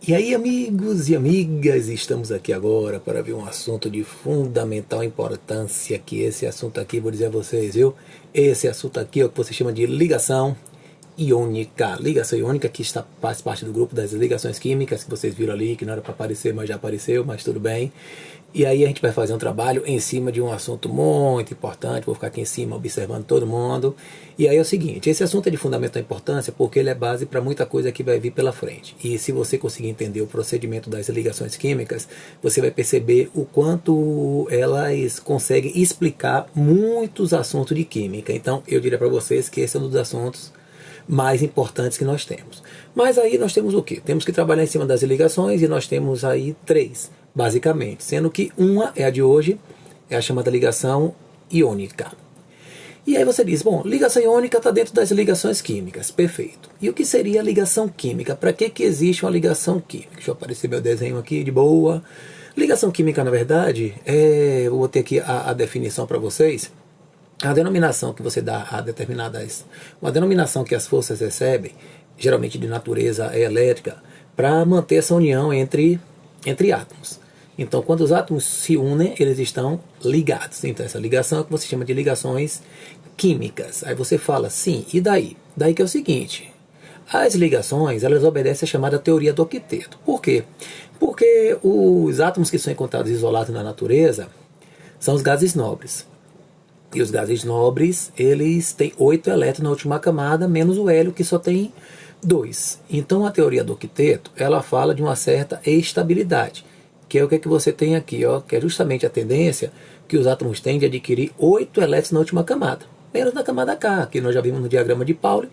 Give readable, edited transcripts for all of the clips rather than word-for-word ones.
E aí, amigos e amigas, estamos aqui agora para ver um assunto de fundamental importância, que esse assunto aqui, vou dizer a vocês, viu? Esse assunto aqui é o que você chama de ligação iônica. Ligação iônica que faz parte do grupo das ligações químicas, que vocês viram ali, que não era para aparecer, mas já apareceu, mas tudo bem. E aí a gente vai fazer um trabalho em cima de um assunto muito importante, vou ficar aqui em cima observando todo mundo. E aí é o seguinte, esse assunto é de fundamental importância porque ele é base para muita coisa que vai vir pela frente. E se você conseguir entender o procedimento das ligações químicas, você vai perceber o quanto elas conseguem explicar muitos assuntos de química. Então eu diria para vocês que esse é um dos assuntos mais importantes que nós temos. Mas aí nós temos o quê? Temos que trabalhar em cima das ligações e nós temos aí três, basicamente. Sendo que uma é a de hoje, é a chamada ligação iônica. E aí você diz, bom, ligação iônica está dentro das ligações químicas, perfeito. E o que seria a ligação química? Para que existe uma ligação química? Deixa eu aparecer meu desenho aqui de boa. Ligação química, na verdade, eu vou ter aqui a definição para vocês. A denominação que você dá a determinadas... Uma denominação que as forças recebem, geralmente de natureza elétrica, para manter essa união entre átomos. Então, quando os átomos se unem, eles estão ligados. Então, essa ligação é o que você chama de ligações químicas. Aí você fala, sim, e daí? Daí que é o seguinte, as ligações, elas obedecem à chamada teoria do octeto. Por quê? Porque os átomos que são encontrados isolados na natureza são os gases nobres. E os gases nobres, eles têm 8 elétrons na última camada, menos o hélio, que só tem 2. Então, a teoria do octeto, ela fala de uma certa estabilidade, que é o que você tem aqui, ó, que é justamente a tendência que os átomos têm de adquirir 8 elétrons na última camada, menos na camada K, que nós já vimos no diagrama de Pauli,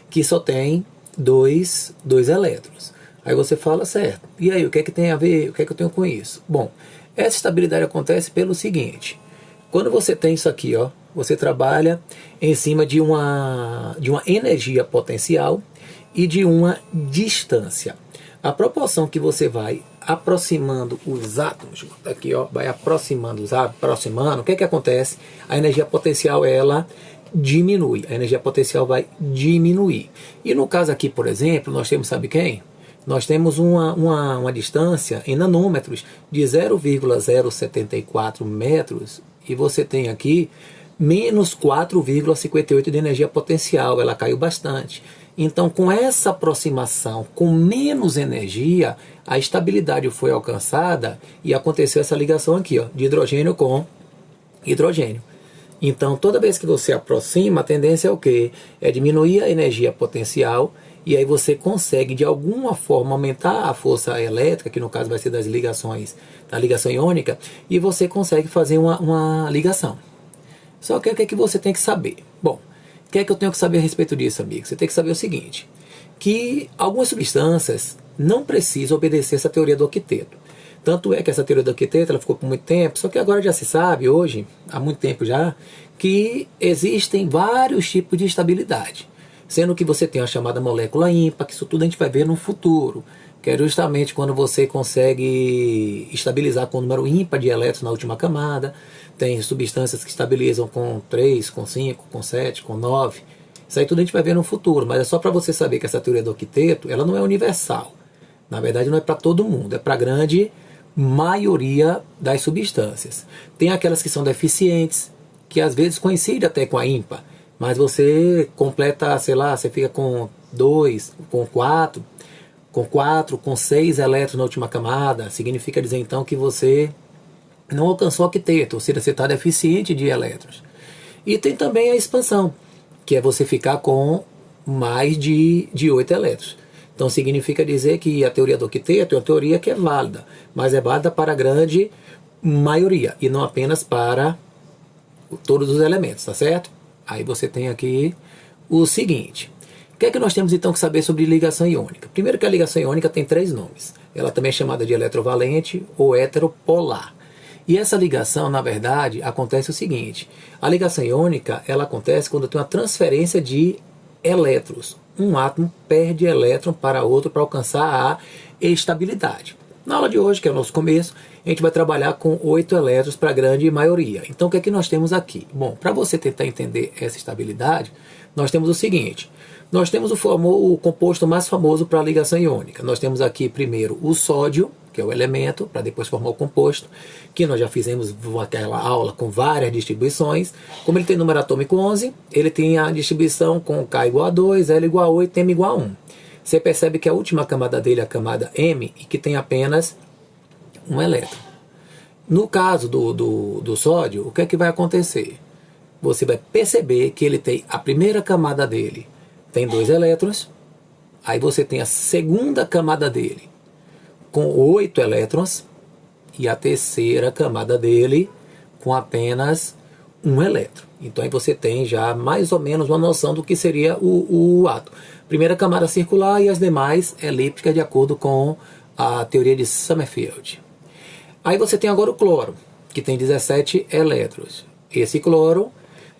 que só tem 2 elétrons. Aí você fala, certo, e aí, o que é que tem a ver, o que é que eu tenho com isso? Bom, essa estabilidade acontece pelo seguinte... Quando você tem isso aqui, ó, você trabalha em cima de uma energia potencial e de uma distância. A proporção que você vai aproximando os átomos, aqui, ó, vai aproximando os átomos, aproximando, o que é que acontece? A energia potencial, ela diminui. A energia potencial vai diminuir. E no caso aqui, por exemplo, nós temos, sabe quem? Nós temos uma distância em nanômetros de 0,074 metros e você tem aqui menos 4,58 de energia potencial, ela caiu bastante. Então, com essa aproximação, com menos energia, a estabilidade foi alcançada e aconteceu essa ligação aqui, ó, de hidrogênio com hidrogênio. Então, toda vez que você aproxima, a tendência é o quê? É diminuir a energia potencial e aí você consegue, de alguma forma, aumentar a força elétrica, que no caso vai ser das ligações, da ligação iônica, e você consegue fazer uma ligação. Só que o que é que você tem que saber? Bom, o que é que eu tenho que saber a respeito disso, amigo? Você tem que saber o seguinte, que algumas substâncias não precisam obedecer essa teoria do octeto. Tanto é que essa teoria do octeto ela ficou por muito tempo, só que agora já se sabe, hoje, há muito tempo já, que existem vários tipos de estabilidade. Sendo que você tem a chamada molécula ímpar, que isso tudo a gente vai ver no futuro, que é justamente quando você consegue estabilizar com o número ímpar de elétrons na última camada. Tem substâncias que estabilizam com 3, com 5, com 7, com 9. Isso aí tudo a gente vai ver no futuro, mas é só para você saber que essa teoria do octeto, ela não é universal. Na verdade não é para todo mundo, é para a grande maioria das substâncias. Tem aquelas que são deficientes, que às vezes coincidem até com a ímpar, mas você completa, sei lá, você fica com 2, com 4, com 6 elétrons na última camada, significa dizer então que você não alcançou o octeto, ou seja, você está deficiente de elétrons. E tem também a expansão, que é você ficar com mais de 8 elétrons. Então significa dizer que a teoria do octeto é uma teoria que é válida, mas é válida para a grande maioria, e não apenas para todos os elementos, tá certo? Aí você tem aqui o seguinte, o que é que nós temos então que saber sobre ligação iônica? Primeiro que a ligação iônica tem 3 nomes, ela também é chamada de eletrovalente ou heteropolar. E essa ligação, na verdade, acontece o seguinte, a ligação iônica, ela acontece quando tem uma transferência de elétrons. Um átomo perde elétron para outro para alcançar a estabilidade. Na aula de hoje, que é o nosso começo, a gente vai trabalhar com 8 elétrons para a grande maioria. Então, o que é que nós temos aqui? Bom, para você tentar entender essa estabilidade, nós temos o seguinte. Nós temos o composto mais famoso para a ligação iônica. Nós temos aqui primeiro o sódio, que é o elemento, para depois formar o composto, que nós já fizemos aquela aula com várias distribuições. Como ele tem número atômico 11, ele tem a distribuição com K igual a 2, L igual a 8, M igual a 1. Você percebe que a última camada dele é a camada M, e que tem apenas um elétron. No caso do sódio, o que é que vai acontecer? Você vai perceber que ele tem a primeira camada dele, tem 2 elétrons, aí você tem a segunda camada dele, com 8 elétrons, e a terceira camada dele com apenas um elétron. Então aí você tem já mais ou menos uma noção do que seria o átomo. Primeira camada circular e as demais elípticas, de acordo com a teoria de Sommerfeld. Aí você tem agora o cloro, que tem 17 elétrons. Esse cloro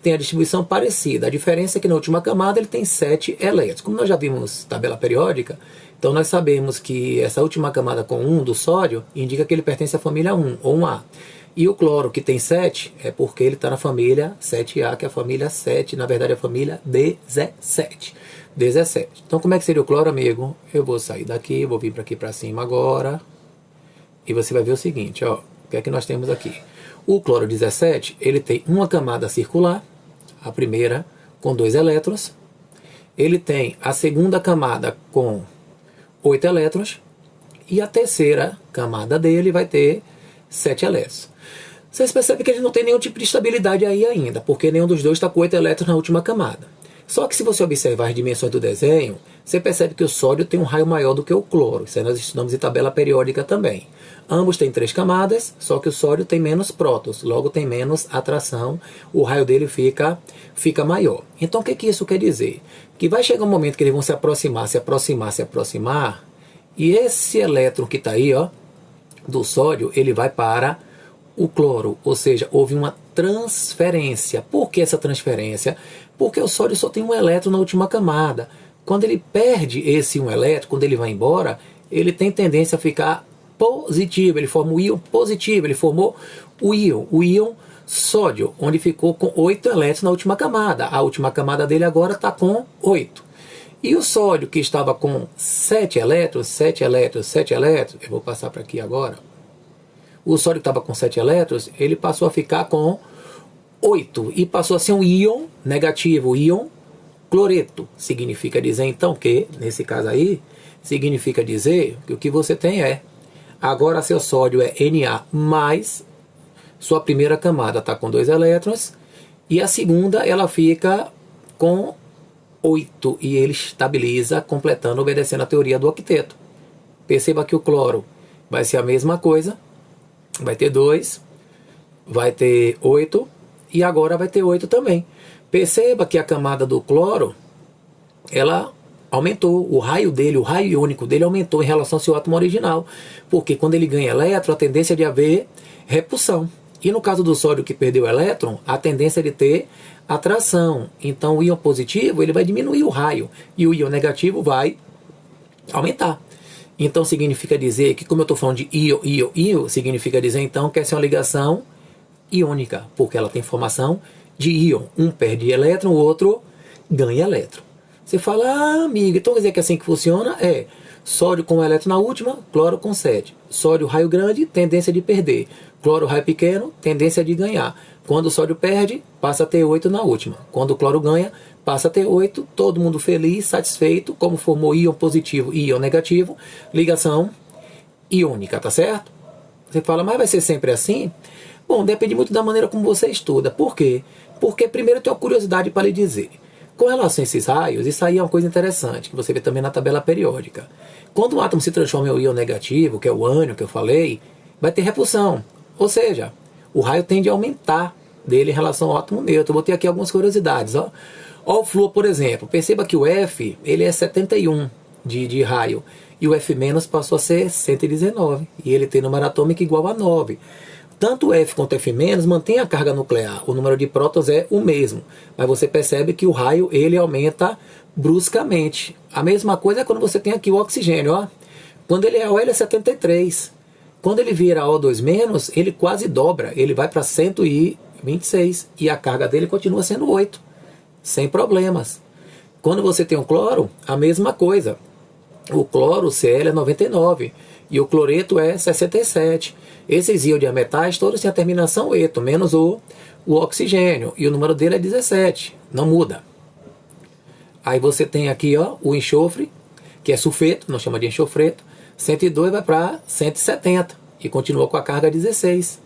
tem a distribuição parecida. A diferença é que na última camada ele tem 7 elétrons. Como nós já vimos tabela periódica, então nós sabemos que essa última camada com 1 do sódio indica que ele pertence à família 1, ou 1A. E o cloro, que tem 7, é porque ele está na família 7A, que é a família 7, na verdade é a família 17. Então como é que seria o cloro, amigo? Eu vou sair daqui, vou vir para aqui para cima agora, e você vai ver o seguinte, ó, o que é que nós temos aqui? O cloro 17, ele tem uma camada circular, a primeira com 2 elétrons, ele tem a segunda camada com 8 elétrons, e a terceira camada dele vai ter 7 elétrons. Vocês percebem que ele não tem nenhum tipo de estabilidade aí ainda, porque nenhum dos dois está com 8 elétrons na última camada. Só que se você observar as dimensões do desenho, você percebe que o sódio tem um raio maior do que o cloro. Isso aí nós estudamos em tabela periódica também. Ambos têm 3 camadas, só que o sódio tem menos prótons, logo tem menos atração, o raio dele fica maior. Então o que isso quer dizer? Que vai chegar um momento que eles vão se aproximar, e esse elétron que está aí, ó, do sódio, ele vai para o cloro, ou seja, houve uma transferência. Por que essa transferência? Porque o sódio só tem um elétron na última camada. Quando ele perde esse um elétron, quando ele vai embora, ele tem tendência a ficar positivo, ele forma o íon positivo, ele formou o íon sódio, onde ficou com 8 elétrons na última camada. A última camada dele agora está com 8. E o sódio, que estava com 7 elétrons, eu vou passar para aqui agora. O sódio que estava com 7 elétrons, ele passou a ficar com 8 e passou a ser um íon negativo, íon cloreto. Significa dizer então que, nesse caso aí, significa dizer que o que você tem é, agora seu sódio é Na+, sua primeira camada está com 2 elétrons, e a segunda ela fica com 8, e ele estabiliza, completando, obedecendo a teoria do octeto. Perceba que o cloro vai ser a mesma coisa, vai ter 2, vai ter 8, e agora vai ter 8 também. Perceba que a camada do cloro, ela aumentou, o raio iônico dele aumentou em relação ao seu átomo original, porque quando ele ganha elétron, a tendência é de haver repulsão. E no caso do sódio que perdeu elétron, a tendência é de ter atração. Então o íon positivo ele vai diminuir o raio, e o íon negativo vai aumentar. Então significa dizer que, como eu estou falando de íon, significa dizer então que essa é uma ligação iônica, porque ela tem formação de íon. Um perde elétron, o outro ganha elétron. Você fala, amigo, então quer dizer que é assim que funciona? É, sódio com elétron na última, cloro com 7. Sódio raio grande, tendência de perder. Cloro raio pequeno, tendência de ganhar. Quando o sódio perde, passa a ter 8 na última. Quando o cloro ganha, passa a ter 8, todo mundo feliz, satisfeito, como formou íon positivo e íon negativo, ligação iônica, tá certo? Você fala, mas vai ser sempre assim? Bom, depende muito da maneira como você estuda. Por quê? Porque primeiro eu tenho uma curiosidade para lhe dizer. Com relação a esses raios, isso aí é uma coisa interessante, que você vê também na tabela periódica. Quando um átomo se transforma em um íon negativo, que é o ânion que eu falei, vai ter repulsão. Ou seja, o raio tende a aumentar dele em relação ao átomo neutro. Eu botei aqui algumas curiosidades. Ó o flúor, por exemplo. Perceba que o F ele é 71 de raio. E o F- passou a ser 119. E ele tem número atômico igual a 9. Tanto o F quanto o F- mantém a carga nuclear. O número de prótons é o mesmo. Mas você percebe que o raio ele aumenta bruscamente. A mesma coisa é quando você tem aqui o oxigênio. Ó. Quando ele é O, ele é 73. Quando ele vira O2-, ele quase dobra. Ele vai para 126. E a carga dele continua sendo 8. Sem problemas. Quando você tem um cloro, a mesma coisa. O cloro, o Cl é 99 e o cloreto é 67. Esses íons de metais todos têm a terminação eto, menos o oxigênio, e o número dele é 17, não muda. Aí você tem aqui ó, o enxofre, que é sulfeto, não chama de enxofreto, 102 vai para 170 e continua com a carga 16.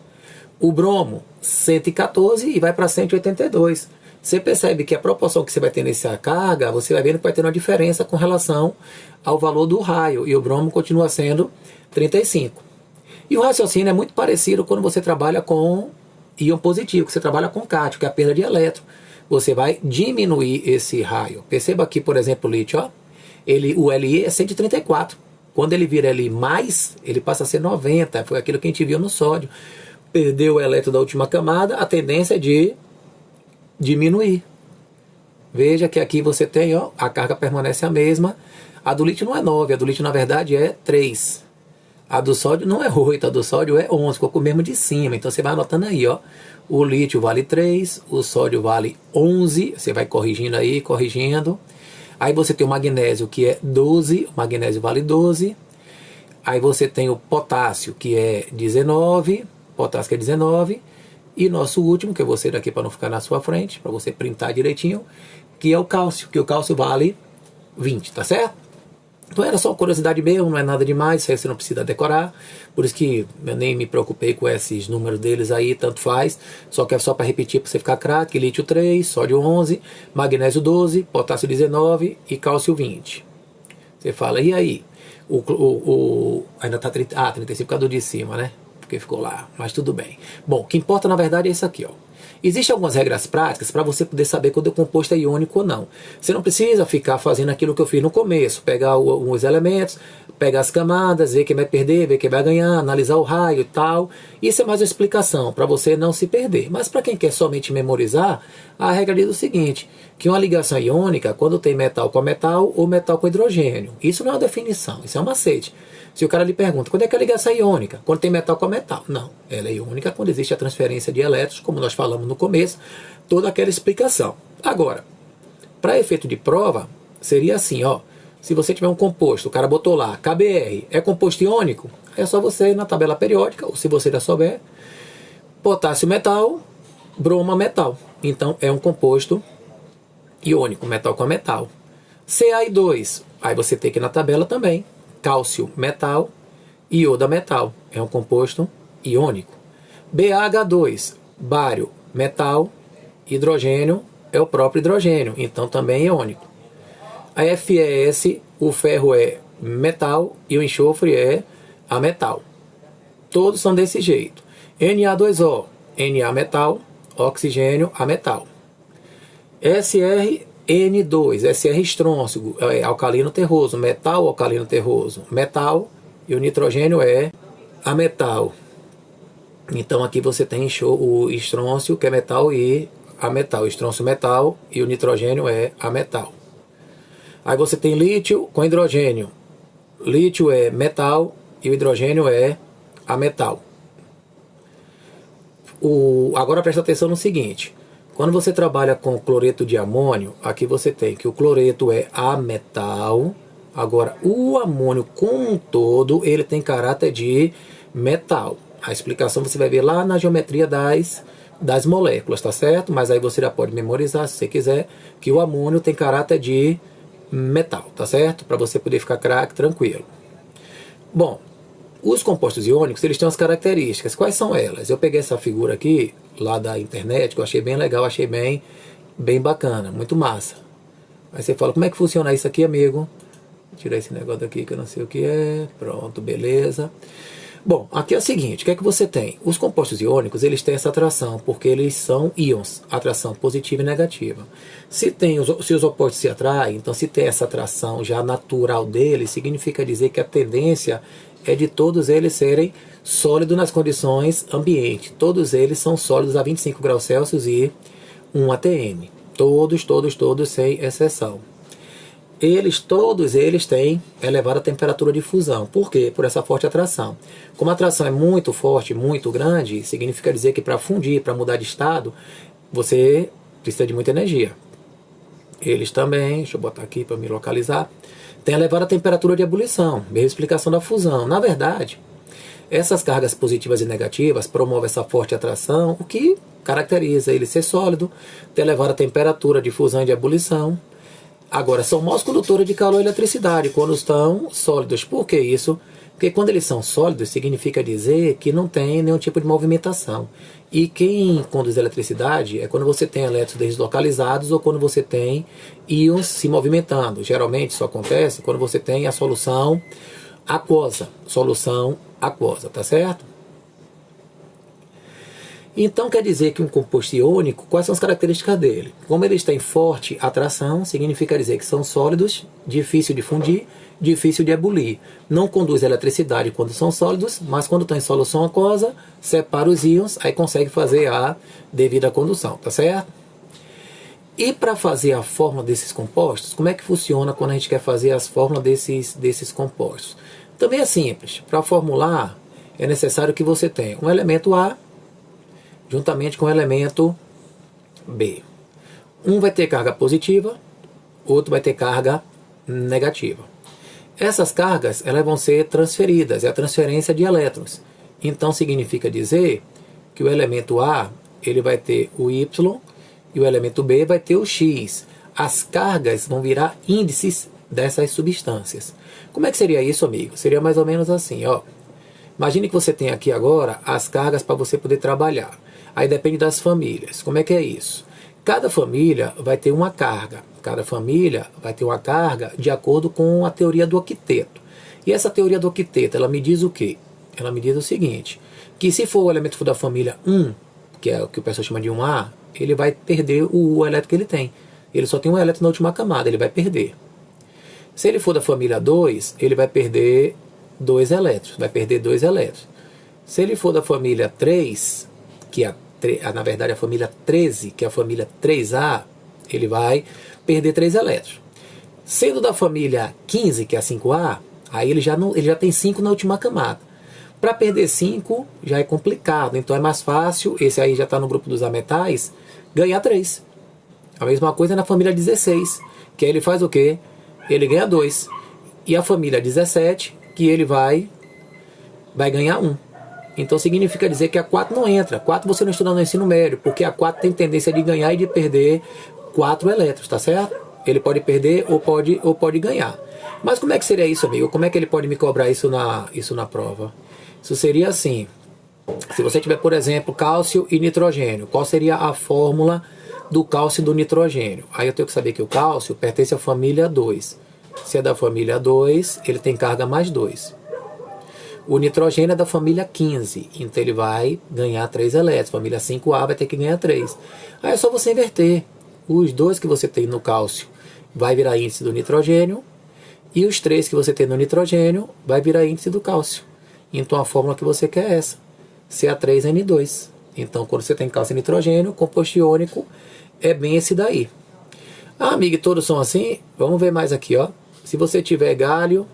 O bromo, 114 e vai para 182. Você percebe que a proporção que você vai ter nessa carga, você vai vendo que vai ter uma diferença com relação ao valor do raio, e o bromo continua sendo 35. E o raciocínio é muito parecido quando você trabalha com íon positivo, que você trabalha com cátion, que é a perda de elétron. Você vai diminuir esse raio. Perceba aqui, por exemplo, o lítio, ó, o Li é 134. Quando ele vira Li+, ele passa a ser 90. Foi aquilo que a gente viu no sódio. Perdeu o elétron da última camada, a tendência é de diminuir. Veja que aqui você tem, ó, a carga permanece a mesma. A do lítio não é 9, a do lítio na verdade é 3. A do sódio não é 8, a do sódio é 11, ficou com o mesmo de cima. Então você vai anotando aí, ó. O lítio vale 3, o sódio vale 11. Você vai corrigindo aí, corrigindo. Aí você tem o magnésio que é 12, o magnésio vale 12. Aí você tem o potássio que é 19, potássio que é 19. E nosso último, que eu vou sair daqui para não ficar na sua frente, para você printar direitinho, que é o cálcio, que o cálcio vale 20, tá certo? Então era só curiosidade mesmo, não é nada demais, isso aí você não precisa decorar, por isso que eu nem me preocupei com esses números deles aí, tanto faz, só que é só para repetir para você ficar craque: lítio 3, sódio 11, magnésio 12, potássio 19 e cálcio 20. Você fala, e aí? Ainda tá 35 por causa do de cima, né? Porque ficou lá, mas tudo bem. Bom, o que importa na verdade é isso aqui, ó. Existem algumas regras práticas para você poder saber quando o composto é iônico ou não. Você não precisa ficar fazendo aquilo que eu fiz no começo, pegar os elementos, pegar as camadas, ver quem vai perder, ver quem vai ganhar, analisar o raio e tal. Isso é mais uma explicação para você não se perder. Mas para quem quer somente memorizar, a regra diz o seguinte, que uma ligação iônica, quando tem metal com metal ou metal com hidrogênio. Isso não é uma definição, isso é um macete. Se o cara lhe pergunta, quando é que a ligação é iônica? Quando tem metal com metal. Não, ela é iônica quando existe a transferência de elétrons, como nós falamos no começo, toda aquela explicação. Agora, para efeito de prova, seria assim, ó, se você tiver um composto, o cara botou lá, KBr, é composto iônico? É só você ir na tabela periódica, ou se você já souber, potássio metal, broma metal. Então é um composto iônico, metal com metal. Ca2, aí você tem que ir na tabela também, cálcio metal, ioda metal, é um composto iônico. BH2, bário metal, hidrogênio é o próprio hidrogênio, então também é iônico. A FeS, o ferro é metal e o enxofre é ametal. Todos são desse jeito. Na2O, Na metal, oxigênio ametal. SrN2, Sr estrôncio, é alcalino terroso, metal alcalino terroso, metal, e o nitrogênio é ametal. Então aqui você tem o estrôncio, que é metal, e ametal, estrôncio metal, e o nitrogênio é ametal. Aí você tem lítio com hidrogênio. Lítio é metal e o hidrogênio é ametal. Agora presta atenção no seguinte. Quando você trabalha com cloreto de amônio, aqui você tem que o cloreto é ametal. Agora, o amônio como um todo, ele tem caráter de metal. A explicação você vai ver lá na geometria das moléculas, tá certo? Mas aí você já pode memorizar, se você quiser, que o amônio tem caráter de metal, tá certo? Para você poder ficar craque, tranquilo. Bom, os compostos iônicos, eles têm as características. Quais são elas? Eu peguei essa figura aqui, lá da internet, que eu achei bem legal, achei bem bacana, muito massa. Aí você fala, como é que funciona isso aqui, amigo? Vou tirar esse negócio aqui que eu não sei o que é. Pronto, beleza. Bom, aqui é o seguinte, o que é que você tem? Os compostos iônicos, eles têm essa atração, porque eles são íons, atração positiva e negativa. Se os opostos se atraem, então se tem essa atração já natural deles, significa dizer que a tendência é de todos eles serem sólidos nas condições ambiente. Todos eles são sólidos a 25 graus Celsius e 1 atm. Todos, sem exceção. Todos eles têm elevada temperatura de fusão. Por quê? Por essa forte atração. Como a atração é muito forte, muito grande, significa dizer que para fundir, para mudar de estado, você precisa de muita energia. eles também, deixa eu botar aqui para me localizar, têm elevada temperatura de ebulição, mesma explicação da fusão. Na verdade, essas cargas positivas e negativas promovem essa forte atração, o que caracteriza ele ser sólido, ter elevada temperatura de fusão e de ebulição. Agora, são maiores condutores de calor e eletricidade quando estão sólidos. Por que isso? Porque quando eles são sólidos, significa dizer que não tem nenhum tipo de movimentação. E quem conduz eletricidade é quando você tem elétrons deslocalizados ou quando você tem íons se movimentando. Geralmente isso acontece quando você tem a solução aquosa. Solução aquosa, tá certo? Então quer dizer que um composto iônico, quais são as características dele? Como eles têm forte atração, significa dizer que são sólidos, difícil de fundir, difícil de ebulir. Não conduz eletricidade quando são sólidos, mas quando estão em solução aquosa, separa os íons, aí consegue fazer a devida condução, tá certo? E para fazer a fórmula desses compostos, como é que funciona quando a gente quer fazer as fórmulas desses compostos? Também é simples. Para formular, é necessário que você tenha um elemento A juntamente com o elemento B. Um vai ter carga positiva, outro vai ter carga negativa. Essas cargas elas vão ser transferidas, é a transferência de elétrons. Então significa dizer que o elemento A ele vai ter o Y e o elemento B vai ter o X. As cargas vão virar índices dessas substâncias. Como é que seria isso, amigo? Seria mais ou menos assim, ó. Imagine que você tem aqui agora as cargas para você poder trabalhar. Aí depende das famílias. Como é que é isso? Cada família vai ter uma carga. Cada família vai ter uma carga de acordo com a teoria do octeto. E essa teoria do octeto, ela me diz o quê? Ela me diz o seguinte, que se for o elemento da família 1, que é o que o pessoal chama de 1A, ele vai perder o elétron que ele tem. Ele só tem um elétron na última camada, ele vai perder. Se ele for da família 2, ele vai perder 2 elétrons. Vai perder 2 elétrons. Se ele for da família 3, que é na verdade a família 13, que é a família 3A, ele vai perder 3 elétrons. Sendo da família 15, que é a 5A, aí ele já tem 5 na última camada. Para perder 5 já é complicado, então é mais fácil, esse aí já está no grupo dos ametais, ganhar 3. A mesma coisa na família 16, que aí ele faz o quê? Ele ganha 2. E a família 17, que ele vai ganhar 1. Então significa dizer que a 4 não entra. 4 você não estuda no ensino médio, porque a 4 tem tendência de ganhar e de perder 4 elétrons, tá certo? Ele pode perder ou pode ganhar. Mas como é que seria isso, amigo? Como é que ele pode me cobrar isso na prova? Isso seria assim. Se você tiver, por exemplo, cálcio e nitrogênio, qual seria a fórmula do cálcio e do nitrogênio? Aí eu tenho que saber que o cálcio pertence à família 2. Se é da família 2, ele tem carga mais 2. O nitrogênio é da família 15, então ele vai ganhar 3 elétrons. Família 5A vai ter que ganhar 3. Aí é só você inverter. Os 2 que você tem no cálcio vai virar índice do nitrogênio, e os 3 que você tem no nitrogênio vai virar índice do cálcio. Então a fórmula que você quer é essa, Ca3N2. Então quando você tem cálcio e nitrogênio, o composto iônico é bem esse daí. Ah, amigo, todos são assim? Vamos ver mais aqui, ó. Se você tiver galho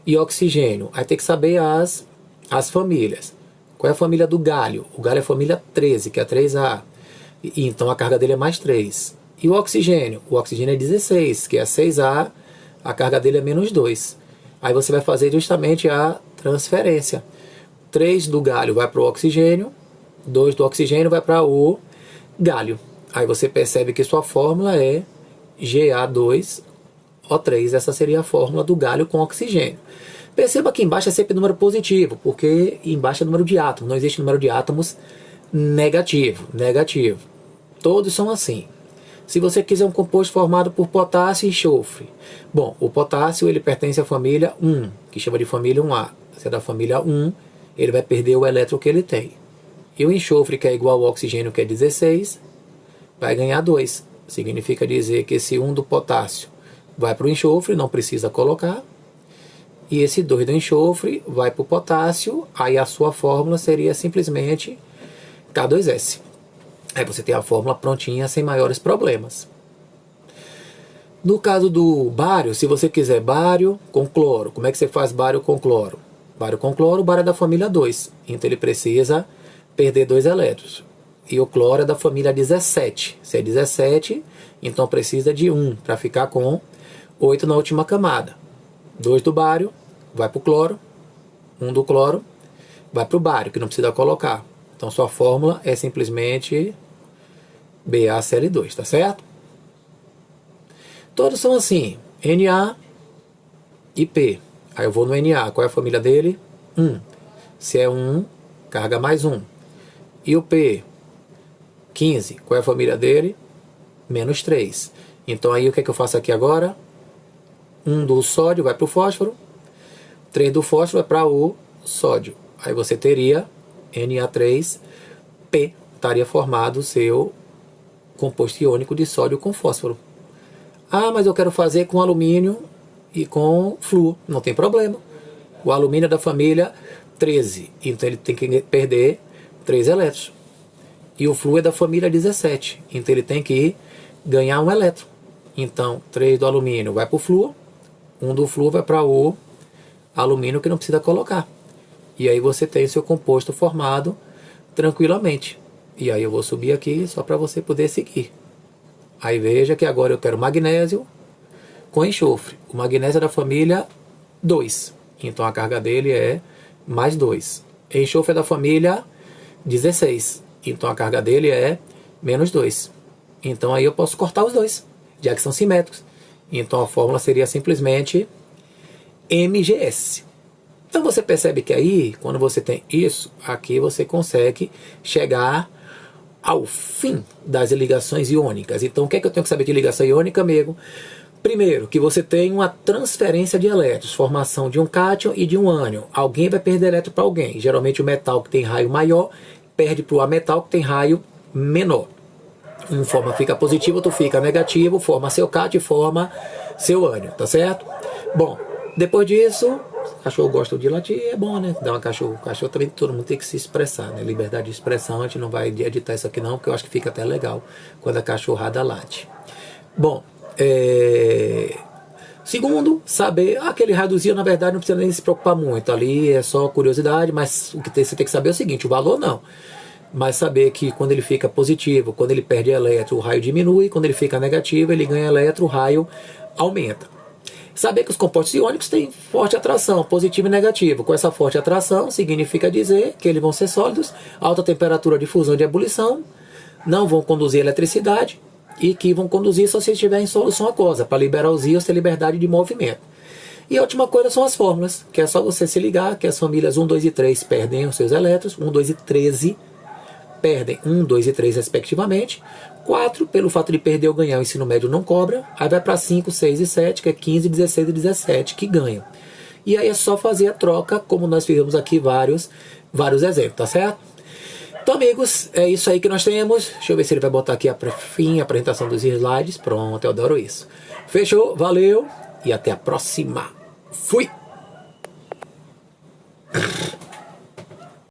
e oxigênio, aí tem que saber as famílias. Qual é a família do galho? O galho é a família 13, que é a 3A. Então a carga dele é mais 3. E o oxigênio? O oxigênio é 16, que é a 6A, a carga dele é menos 2. Aí você vai fazer justamente a transferência. 3 do galho vai para o oxigênio, 2 do oxigênio vai para o galho. Aí você percebe que sua fórmula é Ga2O3. Essa seria a fórmula do galho com oxigênio. Perceba que embaixo é sempre número positivo, porque embaixo é número de átomos. Não existe número de átomos negativo. Todos são assim. Se você quiser um composto formado por potássio e enxofre. Bom, o potássio ele pertence à família 1, que chama de família 1A. Se é da família 1, ele vai perder o elétron que ele tem. E o enxofre, que é igual ao oxigênio, que é 16, vai ganhar 2. Significa dizer que esse 1 do potássio vai para o enxofre, não precisa colocar. E esse 2 do enxofre vai para o potássio, aí a sua fórmula seria simplesmente K2S. Aí você tem a fórmula prontinha, sem maiores problemas. No caso do bário, se você quiser bário com cloro, como é que você faz bário com cloro? Bário com cloro, o bário é da família 2, então ele precisa perder 2 elétrons. e o cloro é da família 17. Se é 17, então precisa de 1 para ficar com 8 na última camada. 2 do bário vai para o cloro, 1 do cloro vai para o bário, que não precisa colocar. Então sua fórmula é simplesmente BaCl2, tá certo? Todos são assim, Na e P. Aí eu vou no Na, qual é a família dele? 1. Se é 1, carga mais 1. E o P, 15, qual é a família dele? Menos 3. Então aí o que é que eu faço aqui agora? 1 do sódio vai para o fósforo, 3 do fósforo vai para o sódio. Aí você teria Na3P, estaria formado o seu composto iônico de sódio com fósforo. Ah, mas eu quero fazer com alumínio e com flúor. Não tem problema. O alumínio é da família 13, então ele tem que perder 3 elétrons. E o flúor é da família 17, então ele tem que ganhar 1 elétron. Então 3 do alumínio vai para o flúor, 1 do flúor vai para o alumínio que não precisa colocar. E aí você tem o seu composto formado tranquilamente. E aí eu vou subir aqui só para você poder seguir. Aí veja que agora eu quero magnésio com enxofre. O magnésio é da família 2. Então a carga dele é mais 2. Enxofre é da família 16. Então a carga dele é menos 2. Então aí eu posso cortar os dois, já que são simétricos. Então a fórmula seria simplesmente MgS. Então você percebe que aí, quando você tem isso, aqui você consegue chegar ao fim das ligações iônicas. Então o que é que eu tenho que saber de ligação iônica, amigo? Primeiro, que você tem uma transferência de elétrons, formação de um cátion e de um ânion. Alguém vai perder elétron para alguém. Geralmente o metal que tem raio maior perde para o ametal que tem raio menor. Um fica positivo, outro fica negativo, forma seu cátion e forma seu ânion, tá certo? Bom, depois disso, cachorro gosta de latir, é bom, né? Dá uma cachorro também, todo mundo tem que se expressar, né? Liberdade de expressão, a gente não vai editar isso aqui não, porque eu acho que fica até legal quando a cachorrada late. Bom, segundo, saber, aquele radiozinho na verdade não precisa nem se preocupar muito, ali é só curiosidade, mas o que você tem que saber é o seguinte, o valor não. Mas saber que quando ele fica positivo, quando ele perde elétron, o raio diminui, quando ele fica negativo, ele ganha elétron, o raio aumenta. Saber que os compostos iônicos têm forte atração, positivo e negativo. Com essa forte atração, significa dizer que eles vão ser sólidos, alta temperatura de fusão e de ebulição, não vão conduzir eletricidade e que vão conduzir só se estiver em solução aquosa, para liberar os íons, ter liberdade de movimento. E a última coisa são as fórmulas, que é só você se ligar que as famílias 1, 2 e 3 perdem os seus elétrons, 1, 2 e 13 perdem 1, 2 e 3 respectivamente. 4, pelo fato de perder ou ganhar, o ensino médio não cobra. Aí vai para 5, 6 e 7, que é 15, 16 e 17, que ganham. E aí é só fazer a troca, como nós fizemos aqui vários exemplos, tá certo? Então, amigos, é isso aí que nós temos. Deixa eu ver se ele vai botar aqui a apresentação dos slides. Pronto, eu adoro isso. Fechou, valeu e até a próxima. Fui!